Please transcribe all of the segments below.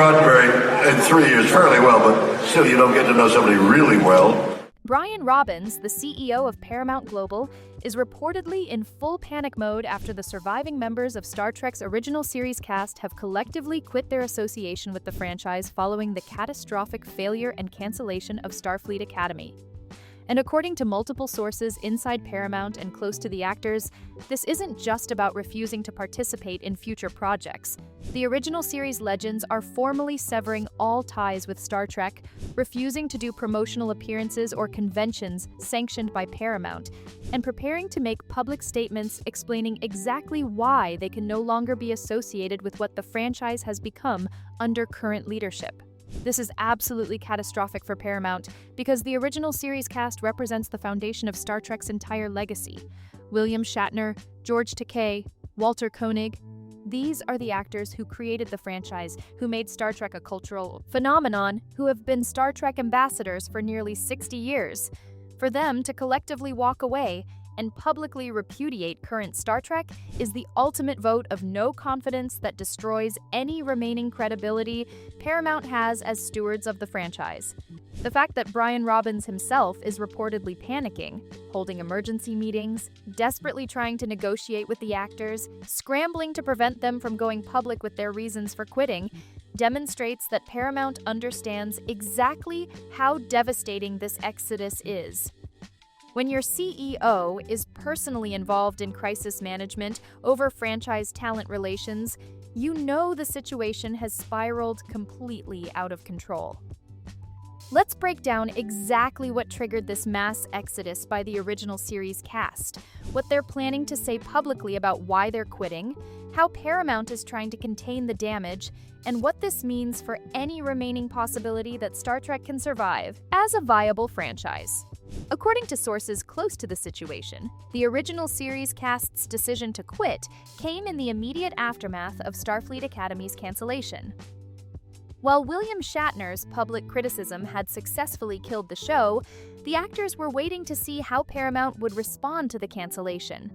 Roddenberry in 3 years fairly well, but still you don't get to know somebody really well. Brian Robbins, the CEO of Paramount Global, is reportedly in full panic mode after the surviving members of Star Trek's original series cast have collectively quit their association with the franchise following the catastrophic failure and cancellation of Starfleet Academy. And according to multiple sources inside Paramount and close to the actors, this isn't just about refusing to participate in future projects. The original series legends are formally severing all ties with Star Trek, refusing to do promotional appearances or conventions sanctioned by Paramount, and preparing to make public statements explaining exactly why they can no longer be associated with what the franchise has become under current leadership. This is absolutely catastrophic for Paramount because the original series cast represents the foundation of Star Trek's entire legacy. William Shatner, George Takei, Walter Koenig, these are the actors who created the franchise, who made Star Trek a cultural phenomenon, who have been Star Trek ambassadors for nearly 60 years. For them to collectively walk away and publicly repudiate current Star Trek is the ultimate vote of no confidence that destroys any remaining credibility Paramount has as stewards of the franchise. The fact that Brian Robbins himself is reportedly panicking, holding emergency meetings, desperately trying to negotiate with the actors, scrambling to prevent them from going public with their reasons for quitting, demonstrates that Paramount understands exactly how devastating this exodus is. When your CEO is personally involved in crisis management over franchise talent relations, you know the situation has spiraled completely out of control. Let's break down exactly what triggered this mass exodus by the original series cast, what they're planning to say publicly about why they're quitting, how Paramount is trying to contain the damage, and what this means for any remaining possibility that Star Trek can survive as a viable franchise. According to sources close to the situation, the original series cast's decision to quit came in the immediate aftermath of Starfleet Academy's cancellation. While William Shatner's public criticism had successfully killed the show, the actors were waiting to see how Paramount would respond to the cancellation.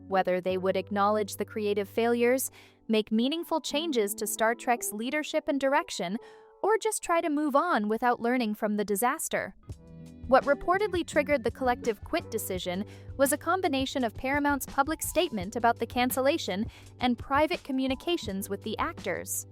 Whether they would acknowledge the creative failures, make meaningful changes to Star Trek's leadership and direction, or just try to move on without learning from the disaster. What reportedly triggered the collective quit decision was a combination of Paramount's public statement about the cancellation and private communications with the actors.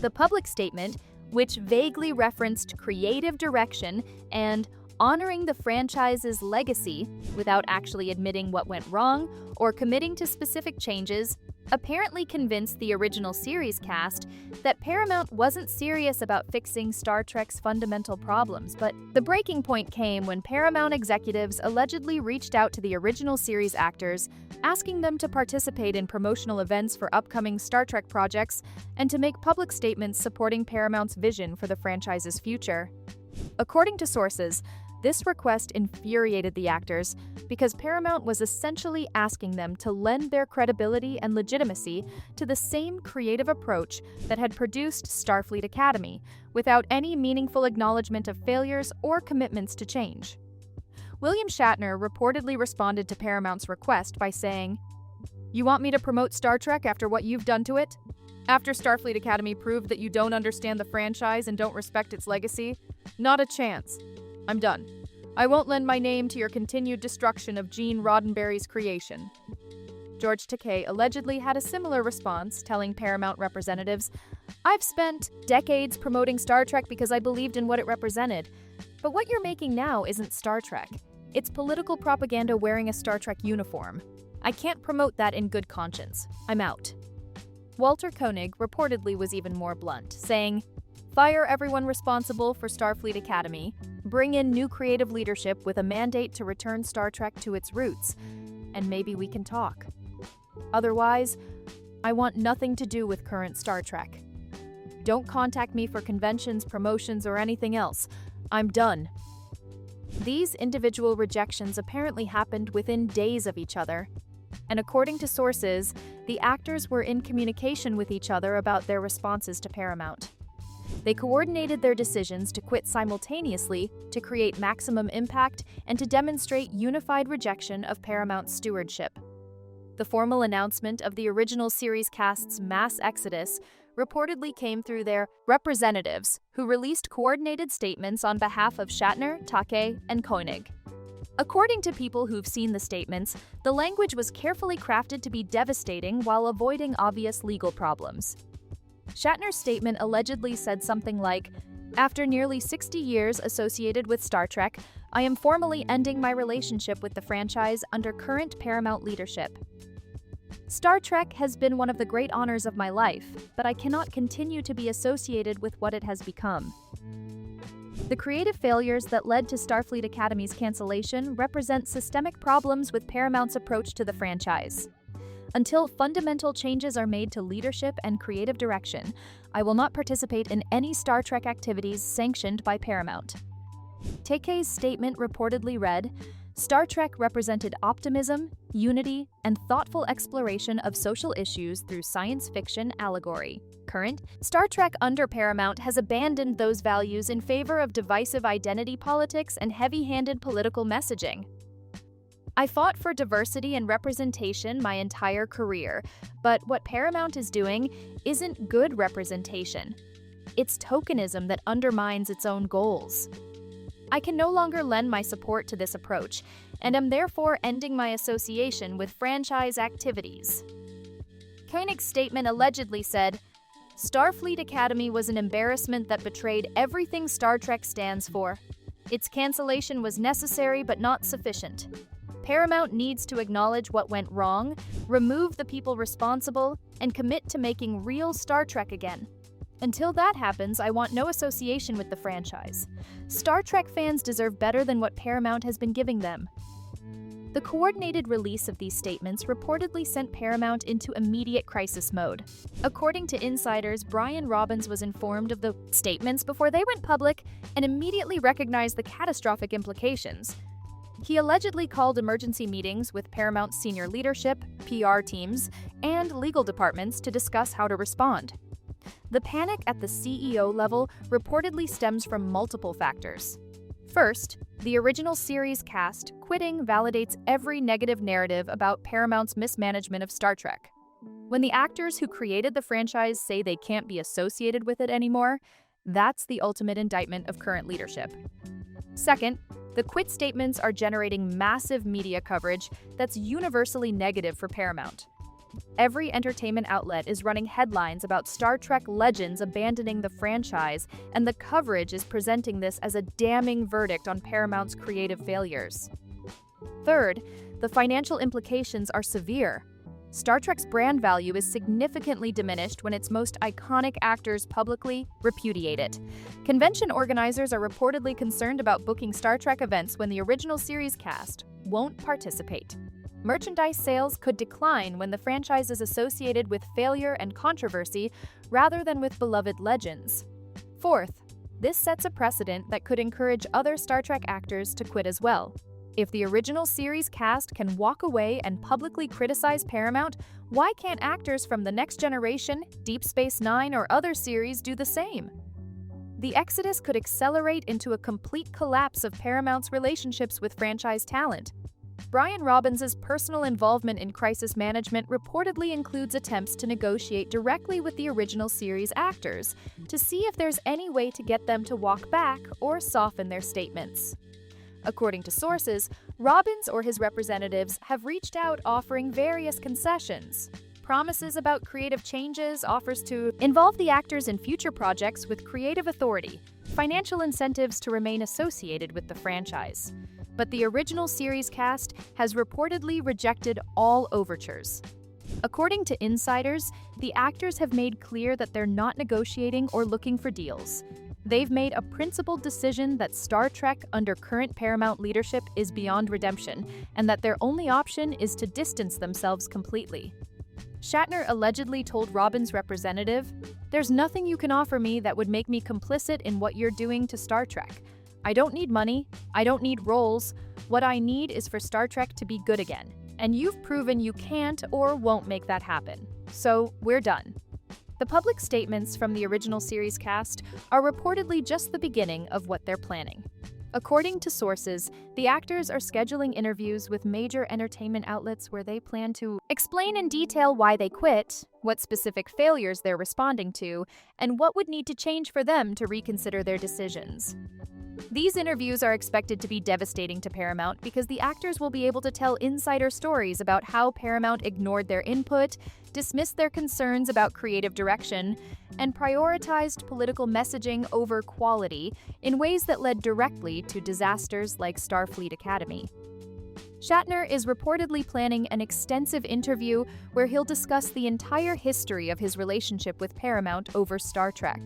The public statement, which vaguely referenced creative direction and honoring the franchise's legacy without actually admitting what went wrong or committing to specific changes, apparently convinced the original series cast that Paramount wasn't serious about fixing Star Trek's fundamental problems. But the breaking point came when Paramount executives allegedly reached out to the original series actors, asking them to participate in promotional events for upcoming Star Trek projects and to make public statements supporting Paramount's vision for the franchise's future. According to sources, this request infuriated the actors because Paramount was essentially asking them to lend their credibility and legitimacy to the same creative approach that had produced Starfleet Academy, without any meaningful acknowledgement of failures or commitments to change. William Shatner reportedly responded to Paramount's request by saying, "You want me to promote Star Trek after what you've done to it? After Starfleet Academy proved that you don't understand the franchise and don't respect its legacy? Not a chance. I'm done. I won't lend my name to your continued destruction of Gene Roddenberry's creation." George Takei allegedly had a similar response, telling Paramount representatives, "I've spent decades promoting Star Trek because I believed in what it represented. But what you're making now isn't Star Trek. It's political propaganda wearing a Star Trek uniform. I can't promote that in good conscience. I'm out." Walter Koenig reportedly was even more blunt, saying, "Fire everyone responsible for Starfleet Academy, bring in new creative leadership with a mandate to return Star Trek to its roots, and maybe we can talk. Otherwise, I want nothing to do with current Star Trek. Don't contact me for conventions, promotions, or anything else. I'm done." These individual rejections apparently happened within days of each other. And according to sources, the actors were in communication with each other about their responses to Paramount. They coordinated their decisions to quit simultaneously to create maximum impact and to demonstrate unified rejection of Paramount's stewardship. The formal announcement of the original series cast's mass exodus reportedly came through their representatives, who released coordinated statements on behalf of Shatner, Takei, and Koenig. According to people who've seen the statements, the language was carefully crafted to be devastating while avoiding obvious legal problems. Shatner's statement allegedly said something like, "After nearly 60 years associated with Star Trek, I am formally ending my relationship with the franchise under current Paramount leadership. Star Trek has been one of the great honors of my life, but I cannot continue to be associated with what it has become." The creative failures that led to Starfleet Academy's cancellation represent systemic problems with Paramount's approach to the franchise. Until fundamental changes are made to leadership and creative direction, I will not participate in any Star Trek activities sanctioned by Paramount. Takei's statement reportedly read, "Star Trek represented optimism, unity, and thoughtful exploration of social issues through science fiction allegory. Current Star Trek under Paramount has abandoned those values in favor of divisive identity politics and heavy-handed political messaging. I fought for diversity and representation my entire career, but what Paramount is doing isn't good representation. It's tokenism that undermines its own goals. I can no longer lend my support to this approach, and am therefore ending my association with franchise activities." Koenig's statement allegedly said, "Starfleet Academy was an embarrassment that betrayed everything Star Trek stands for. Its cancellation was necessary but not sufficient. Paramount needs to acknowledge what went wrong, remove the people responsible, and commit to making real Star Trek again. Until that happens, I want no association with the franchise. Star Trek fans deserve better than what Paramount has been giving them." The coordinated release of these statements reportedly sent Paramount into immediate crisis mode. According to insiders, Brian Robbins was informed of the statements before they went public and immediately recognized the catastrophic implications. He allegedly called emergency meetings with Paramount's senior leadership, PR teams, and legal departments to discuss how to respond. The panic at the CEO level reportedly stems from multiple factors. First, the original series cast quitting validates every negative narrative about Paramount's mismanagement of Star Trek. When the actors who created the franchise say they can't be associated with it anymore, that's the ultimate indictment of current leadership. Second, the quit statements are generating massive media coverage that's universally negative for Paramount. Every entertainment outlet is running headlines about Star Trek legends abandoning the franchise, and the coverage is presenting this as a damning verdict on Paramount's creative failures. Third, the financial implications are severe. Star Trek's brand value is significantly diminished when its most iconic actors publicly repudiate it. Convention organizers are reportedly concerned about booking Star Trek events when the original series cast won't participate. Merchandise sales could decline when the franchise is associated with failure and controversy rather than with beloved legends. Fourth, this sets a precedent that could encourage other Star Trek actors to quit as well. If the original series cast can walk away and publicly criticize Paramount, why can't actors from The Next Generation, Deep Space Nine, or other series do the same? The exodus could accelerate into a complete collapse of Paramount's relationships with franchise talent. Brian Robbins' personal involvement in crisis management reportedly includes attempts to negotiate directly with the original series actors to see if there's any way to get them to walk back or soften their statements. According to sources, Robbins or his representatives have reached out offering various concessions. Promises about creative changes, offers to involve the actors in future projects with creative authority, financial incentives to remain associated with the franchise. But the original series cast has reportedly rejected all overtures. According to insiders, the actors have made clear that they're not negotiating or looking for deals. They've made a principled decision that Star Trek under current Paramount leadership is beyond redemption, and that their only option is to distance themselves completely. Shatner allegedly told Robbins' representative, "There's nothing you can offer me that would make me complicit in what you're doing to Star Trek. I don't need money, I don't need roles. What I need is for Star Trek to be good again. And you've proven you can't or won't make that happen. So, we're done." The public statements from the original series cast are reportedly just the beginning of what they're planning. According to sources, the actors are scheduling interviews with major entertainment outlets where they plan to explain in detail why they quit, what specific failures they're responding to, and what would need to change for them to reconsider their decisions. These interviews are expected to be devastating to Paramount because the actors will be able to tell insider stories about how Paramount ignored their input, dismissed their concerns about creative direction, and prioritized political messaging over quality in ways that led directly to disasters like Starfleet Academy. Shatner is reportedly planning an extensive interview where he'll discuss the entire history of his relationship with Paramount over Star Trek,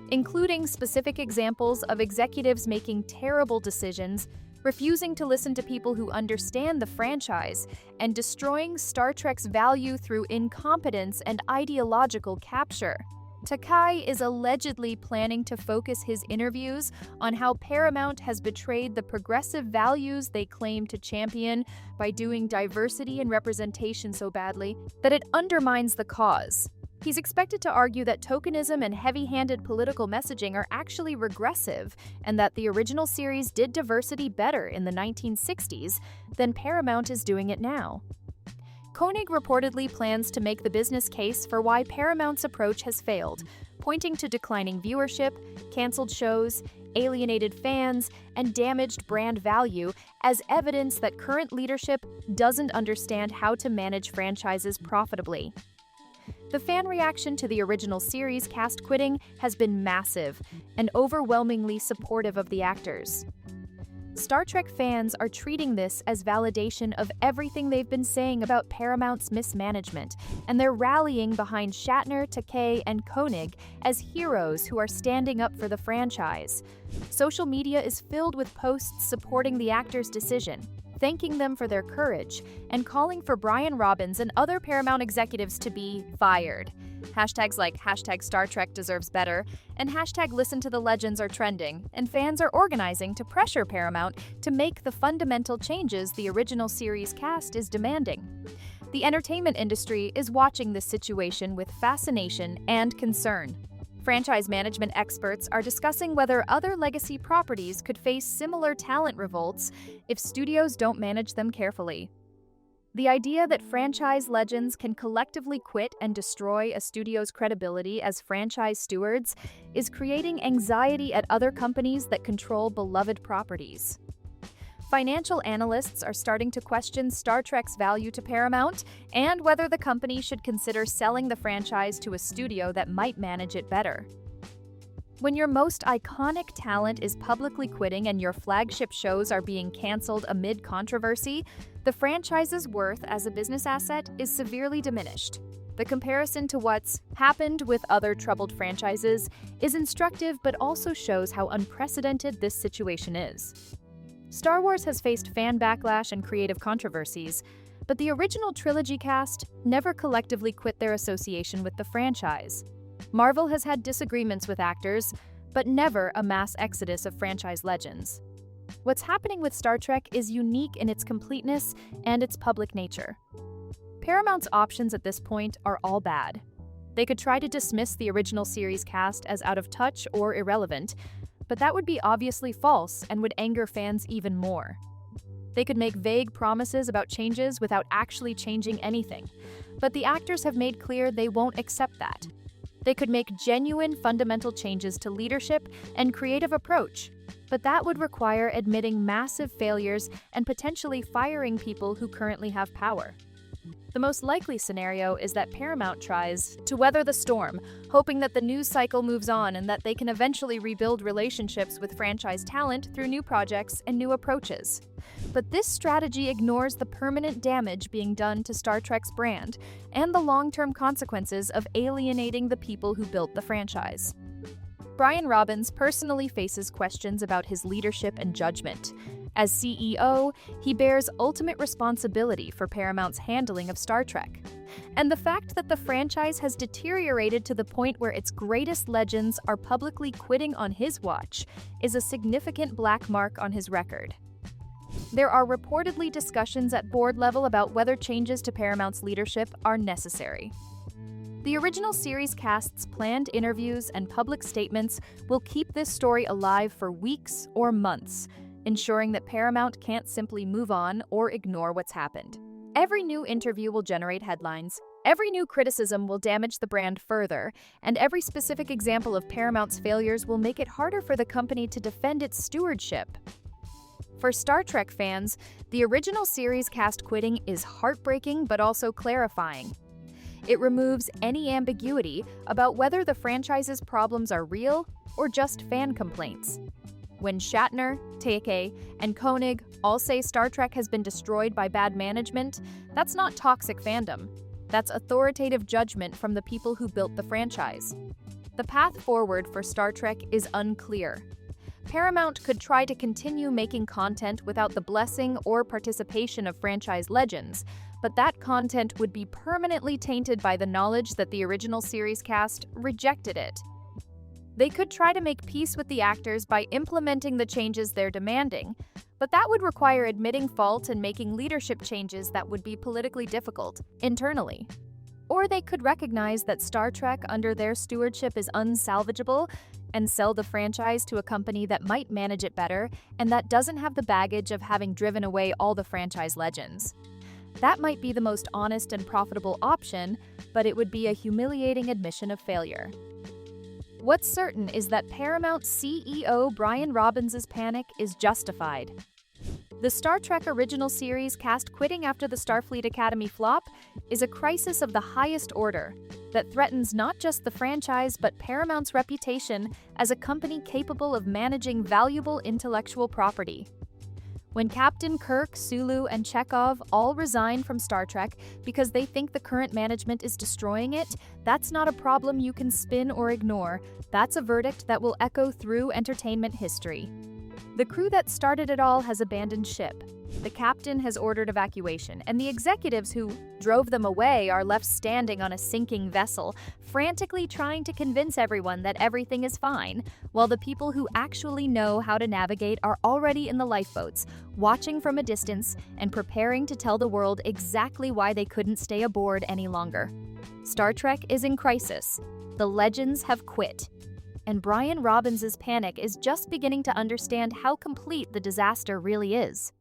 including specific examples of executives making terrible decisions, refusing to listen to people who understand the franchise, and destroying Star Trek's value through incompetence and ideological capture. Takei is allegedly planning to focus his interviews on how Paramount has betrayed the progressive values they claim to champion by doing diversity and representation so badly that it undermines the cause. He's expected to argue that tokenism and heavy-handed political messaging are actually regressive, and that the original series did diversity better in the 1960s than Paramount is doing it now. Koenig reportedly plans to make the business case for why Paramount's approach has failed, pointing to declining viewership, canceled shows, alienated fans, and damaged brand value as evidence that current leadership doesn't understand how to manage franchises profitably. The fan reaction to the original series cast quitting has been massive and overwhelmingly supportive of the actors. Star Trek fans are treating this as validation of everything they've been saying about Paramount's mismanagement, and they're rallying behind Shatner, Takei, and Koenig as heroes who are standing up for the franchise. Social media is filled with posts supporting the actors' decision, thanking them for their courage, and calling for Brian Robbins and other Paramount executives to be fired. Hashtags like #Star Trek deserves better and #Listen to the Legends are trending, and fans are organizing to pressure Paramount to make the fundamental changes the original series cast is demanding. The entertainment industry is watching this situation with fascination and concern. Franchise management experts are discussing whether other legacy properties could face similar talent revolts if studios don't manage them carefully. The idea that franchise legends can collectively quit and destroy a studio's credibility as franchise stewards is creating anxiety at other companies that control beloved properties. Financial analysts are starting to question Star Trek's value to Paramount and whether the company should consider selling the franchise to a studio that might manage it better. When your most iconic talent is publicly quitting and your flagship shows are being canceled amid controversy, the franchise's worth as a business asset is severely diminished. The comparison to what's happened with other troubled franchises is instructive but also shows how unprecedented this situation is. Star Wars has faced fan backlash and creative controversies, but the original trilogy cast never collectively quit their association with the franchise. Marvel has had disagreements with actors, but never a mass exodus of franchise legends. What's happening with Star Trek is unique in its completeness and its public nature. Paramount's options at this point are all bad. They could try to dismiss the original series cast as out of touch or irrelevant, but that would be obviously false and would anger fans even more. They could make vague promises about changes without actually changing anything, but the actors have made clear they won't accept that. They could make genuine fundamental changes to leadership and creative approach, but that would require admitting massive failures and potentially firing people who currently have power. The most likely scenario is that Paramount tries to weather the storm, hoping that the news cycle moves on and that they can eventually rebuild relationships with franchise talent through new projects and new approaches. But this strategy ignores the permanent damage being done to Star Trek's brand and the long-term consequences of alienating the people who built the franchise. Brian Robbins personally faces questions about his leadership and judgment. As CEO, he bears ultimate responsibility for Paramount's handling of Star Trek. And the fact that the franchise has deteriorated to the point where its greatest legends are publicly quitting on his watch is a significant black mark on his record. There are reportedly discussions at board level about whether changes to Paramount's leadership are necessary. The original series cast's planned interviews and public statements will keep this story alive for weeks or months, ensuring that Paramount can't simply move on or ignore what's happened. Every new interview will generate headlines, every new criticism will damage the brand further, and every specific example of Paramount's failures will make it harder for the company to defend its stewardship. For Star Trek fans, the original series cast quitting is heartbreaking but also clarifying. It removes any ambiguity about whether the franchise's problems are real or just fan complaints. When Shatner, Takei, and Koenig all say Star Trek has been destroyed by bad management, that's not toxic fandom. That's authoritative judgment from the people who built the franchise. The path forward for Star Trek is unclear. Paramount could try to continue making content without the blessing or participation of franchise legends, but that content would be permanently tainted by the knowledge that the original series cast rejected it. They could try to make peace with the actors by implementing the changes they're demanding, but that would require admitting fault and making leadership changes that would be politically difficult internally. Or they could recognize that Star Trek under their stewardship is unsalvageable and sell the franchise to a company that might manage it better and that doesn't have the baggage of having driven away all the franchise legends. That might be the most honest and profitable option, but it would be a humiliating admission of failure. What's certain is that Paramount CEO Brian Robbins' panic is justified. The Star Trek original series cast quitting after the Starfleet Academy flop is a crisis of the highest order that threatens not just the franchise but Paramount's reputation as a company capable of managing valuable intellectual property. When Captain Kirk, Sulu, and Chekhov all resign from Star Trek because they think the current management is destroying it, that's not a problem you can spin or ignore. That's a verdict that will echo through entertainment history. The crew that started it all has abandoned ship. The captain has ordered evacuation, and the executives who drove them away are left standing on a sinking vessel, frantically trying to convince everyone that everything is fine, while the people who actually know how to navigate are already in the lifeboats, watching from a distance and preparing to tell the world exactly why they couldn't stay aboard any longer. Star Trek is in crisis. The legends have quit. And Brian Robbins' panic is just beginning to understand how complete the disaster really is.